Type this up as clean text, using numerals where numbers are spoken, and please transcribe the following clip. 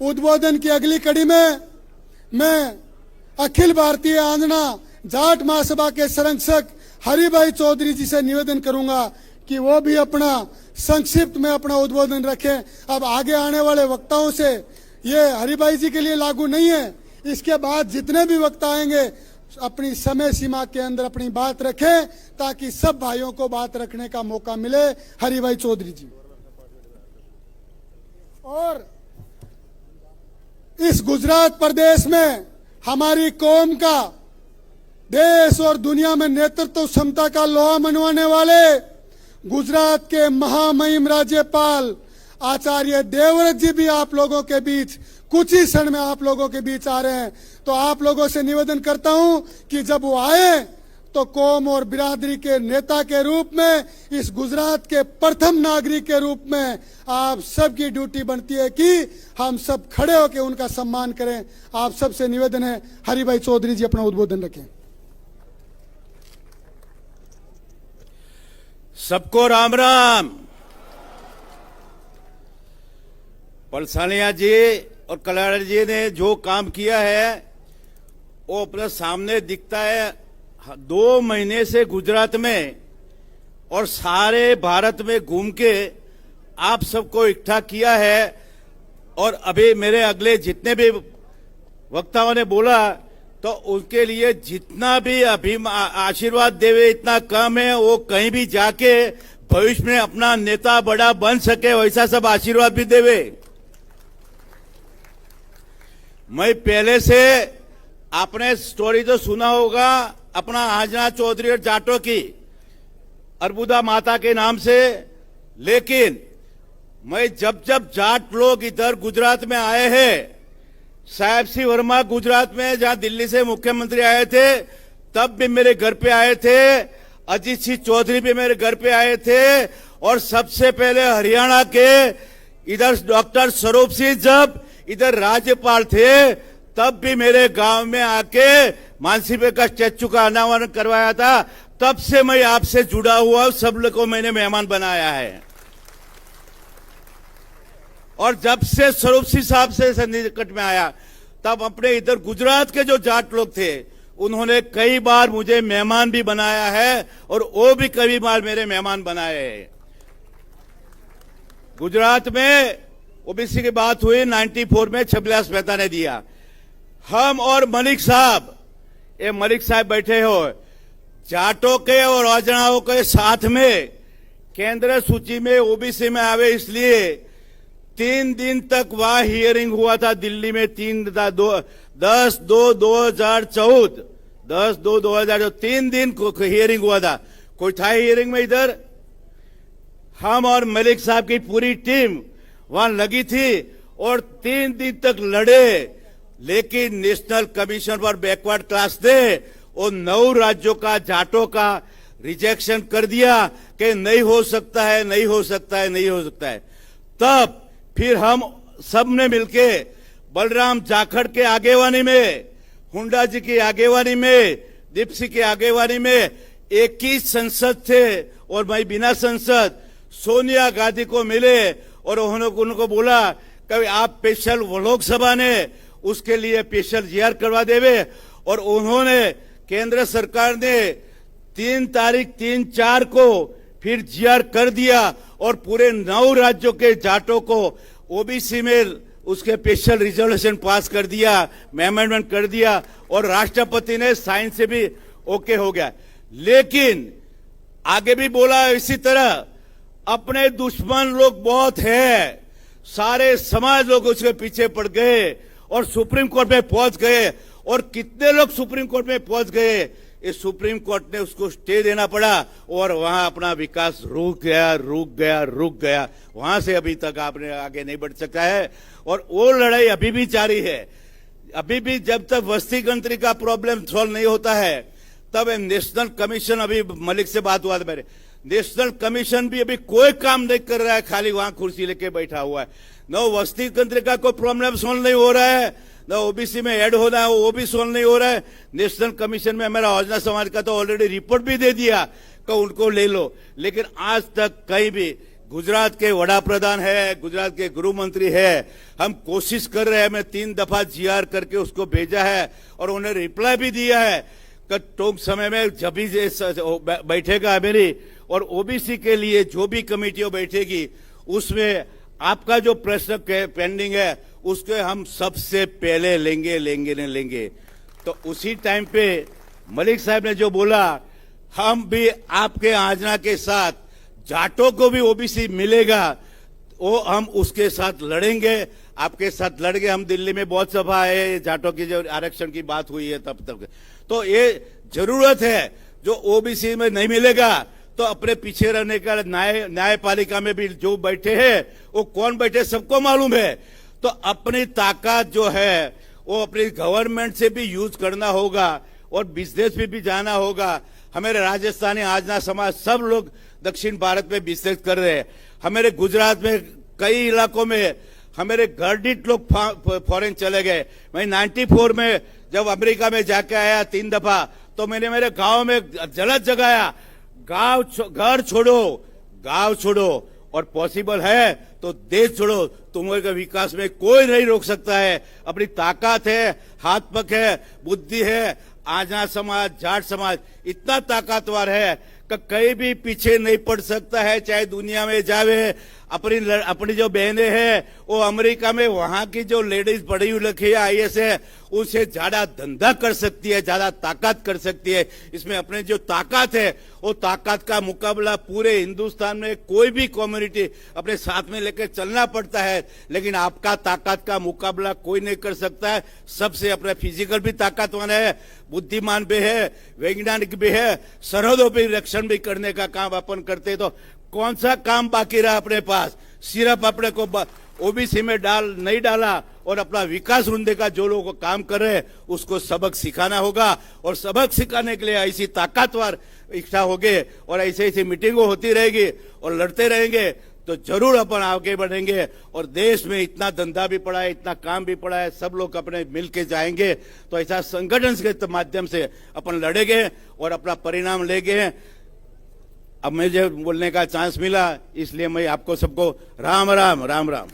उद्बोधन की अगली कड़ी में मैं अखिल भारतीय आंजना जाट महासभा के संरक्षक हरिभाई चौधरी जी से निवेदन करूंगा कि वो भी अपना संक्षिप्त में अपना उद्बोधन रखें। अब आगे आने वाले वक्ताओं से ये हरिभाई जी के लिए लागू नहीं है, इसके बाद जितने भी वक्ता आएंगे अपनी समय सीमा के अंदर अपनी बात रखें ताकि सब भाइयों को बात रखने का मौका मिले। हरिभाई चौधरी जी। और इस गुजरात प्रदेश में हमारी कौम का देश और दुनिया में नेतृत्व क्षमता का लोहा मनवाने वाले गुजरात के महामहिम राज्यपाल आचार्य देवव्रत जी भी आप लोगों के बीच कुछ ही क्षण में आप लोगों के बीच आ रहे हैं। तो आप लोगों से निवेदन करता हूं कि जब वो आए तो कौम और बिरादरी के नेता के रूप में, इस गुजरात के प्रथम नागरिक के रूप में आप सबकी ड्यूटी बनती है कि हम सब खड़े होकर उनका सम्मान करें। आप सबसे निवेदन है, हरिभाई चौधरी जी अपना उद्बोधन रखें। सबको राम राम। पलसानिया जी और कल्याण जी ने जो काम किया है वो अपने सामने दिखता है। 2 महीने से गुजरात में और सारे भारत में घूम के आप सबको इकट्ठा किया है। और अभी मेरे अगले जितने भी वक्ताओं ने बोला तो उनके लिए जितना भी अभी आशीर्वाद देवे इतना कम है। वो कहीं भी जाके भविष्य में अपना नेता बड़ा बन सके वैसा सब आशीर्वाद भी देवे। मैं पहले से आपने स्टोरी तो सुना होगा अपना आजना चौधरी और जाटों की अर्बुदा माता के नाम से, लेकिन मैं जब जब जाट लोग इधर गुजरात में आए हैं, साहेब सिंह वर्मा गुजरात में जहां दिल्ली से मुख्यमंत्री आए थे तब भी मेरे घर पे आए थे, अजीत सिंह चौधरी भी मेरे घर पे आए थे। और सबसे पहले हरियाणा के इधर डॉक्टर स्वरूप सिंह जब इधर राज्यपाल थे तब भी मेरे गांव में आके मानसी का स्टैचू का अनावरण करवाया था। तब से मैं आपसे जुड़ा हुआ, सब लोग को मैंने मेहमान बनाया है। और जब से स्वरूप सिंह साहब से निकट में आया तब अपने इधर गुजरात के जो जाट लोग थे उन्होंने कई बार मुझे मेहमान भी बनाया है और वो भी कई बार मेरे मेहमान बनाए हैं। गुजरात में ओबीसी की बात हुई 94 में छबिलास मेहता ने दिया। हम और मलिक साहब, ये मलिक साहब बैठे हो, जाटों के और आजनाओं के साथ में केंद्र सूची में ओबीसी में आवे, इसलिए 3 दिन तक वहां हियरिंग हुआ था दिल्ली में। 10/2/2014 3 दिन को हियरिंग हुआ था। कोई था हियरिंग में इधर? हम और मलिक साहब की पूरी टीम वहां लगी थी और 3 दिन तक लड़े, लेकिन national commission for backward class ने और 9 राज्यों का जाटों का रिजेक्शन कर दिया कि नहीं हो सकता है, नहीं हो सकता है, नहीं हो सकता है। तब फिर हम सब ने मिलके बलराम जाखड़ के आगेवानी में, हुंडा जी की आगेवानी में, दीपसी की आगेवानी में एक ही संसद थे और मैं बिना संसद सोनिया गांधी को मिले और उनको बोला कि आप स्पेशल लोकसभा ने उसके लिए स्पेशल जीआर करवा देवे। और उन्होंने, केंद्र सरकार ने 3 तारीख 3/4 को फिर जीआर कर दिया और पूरे 9 राज्यों के जाटों को ओबीसी में उसके स्पेशल रिजोल्यूशन पास कर दिया, अमेंडमेंट कर दिया और राष्ट्रपति ने साइन से भी ओके हो गया। लेकिन आगे भी बोला इसी तरह अपने दुश्मन लोग बहुत हैं, सारे समाज लोग उसके पीछे पड़ गए और सुप्रीम कोर्ट में पहुंच गए। और कितने लोग सुप्रीम कोर्ट में पहुंच गए, इस सुप्रीम कोर्ट ने उसको स्टे देना पड़ा और वहां अपना विकास रुक गया। वहां से अभी तक आपने आगे नहीं बढ़ सकता है और वो लड़ाई अभी भी जारी है। अभी भी जब तक वस्ती गिनती का प्रॉब्लम सॉल्व नहीं होता है तब नेशनल कमीशन, अभी मलिक से बात हुआ था मेरे, नेशनल कमीशन भी अभी कोई काम नहीं कर रहा है, खाली वहां कुर्सी लेके बैठा हुआ है। न वस्ती तंत्र का कोई प्रॉब्लम सॉल्व नहीं हो रहा है, न ओबीसी में ऐड होना है वो भी सॉल्व नहीं हो रहा है। नेशनल कमीशन में मेरा हौजना समाज का तो ऑलरेडी रिपोर्ट भी दे दिया कि उनको ले लो, लेकिन आज तक कहीं भी गुजरात के वड़ा प्रधान है, गुजरात के गृह मंत्री है, हम कोशिश कर रहे हैं। मैं 3 दफा जीआर करके उसको भेजा है और उन्हें रिप्लाई भी दिया है कि टूंक समय में जब भी बैठेगा मेरी और ओबीसी के लिए जो भी कमेटियों बैठेगी उसमें आपका जो प्रश्न पेंडिंग है उसके हम सबसे पहले लेंगे। तो उसी टाइम पे मलिक साहब ने जो बोला, हम भी आपके आजना के साथ जाटों को भी ओबीसी मिलेगा, वो हम उसके साथ लड़ेंगे, आपके साथ लड़के। हम दिल्ली में बहुत सभा है, जाटों की जो आरक्षण की बात हुई है तब तक। तो ये जरूरत है, जो ओबीसी में नहीं मिलेगा तो अपने पीछे रहने का। न्यायपालिका में भी जो बैठे हैं वो कौन बैठे सबको मालूम है। तो अपनी ताकत जो है वो अपनी गवर्नमेंट से भी यूज करना होगा और बिजनेस भी जाना होगा। हमारे राजस्थानी आजना समाज सब लोग दक्षिण भारत में बिजनेस कर रहे हैं। हमारे गुजरात में कई इलाकों में हमारे घरडीट लोग फॉरेन चले गए। मैं 94 में जब अमेरिका में जाके आया 3 दफा, तो मैंने मेरे गांव में जलत जगाया, घर छोड़ो, गांव छोड़ो, और पॉसिबल है तो देश छोड़ो। तुम्हारे विकास में कोई नहीं रोक सकता है। अपनी ताकत है, हाथ पक है, बुद्धि है। आजना समाज, जाट समाज इतना ताकतवर है कि कहीं भी पीछे नहीं पड़ सकता है, चाहे दुनिया में जावे। अपनी जो बहनें हैं वो अमेरिका में, वहां की जो लेडीज पढ़ी लिखी है, आईएएस है, उनसे ज्यादा धंधा कर सकती है, ज्यादा ताकत कर सकती है। इसमें अपने जो ताकत है वो ताकत का मुकाबला पूरे हिंदुस्तान में कोई भी कम्युनिटी अपने साथ में लेकर चलना पड़ता है, लेकिन आपका ताकत का मुकाबला कोई नहीं कर सकता है। सबसे अपने फिजिकल भी ताकतवान है, बुद्धिमान भी है, वैज्ञानिक भी है, सरहदों पर रक्षण भी करने का काम अपन करते। तो कौन सा काम बाकी रहा अपने पास? सिर्फ अपने को ओबीसी में नहीं डाला और अपना विकास ढूंढने का जो लोग काम कर रहे हैं उसको सबक सिखाना होगा। और सबक सिखाने के लिए ऐसी ताकतवर इच्छा होगी और ऐसी मीटिंगों होती रहेगी और लड़ते रहेंगे तो जरूर अपन आगे बढ़ेंगे। और देश में इतना धंधा भी पड़ा है, इतना काम भी पड़ा है, सब लोग अपने मिल के जाएंगे तो ऐसा संगठन के माध्यम से अपन लड़ेंगे और अपना परिणाम लेंगे। अब मुझे बोलने का चांस मिला, इसलिए मैं आपको सबको राम राम।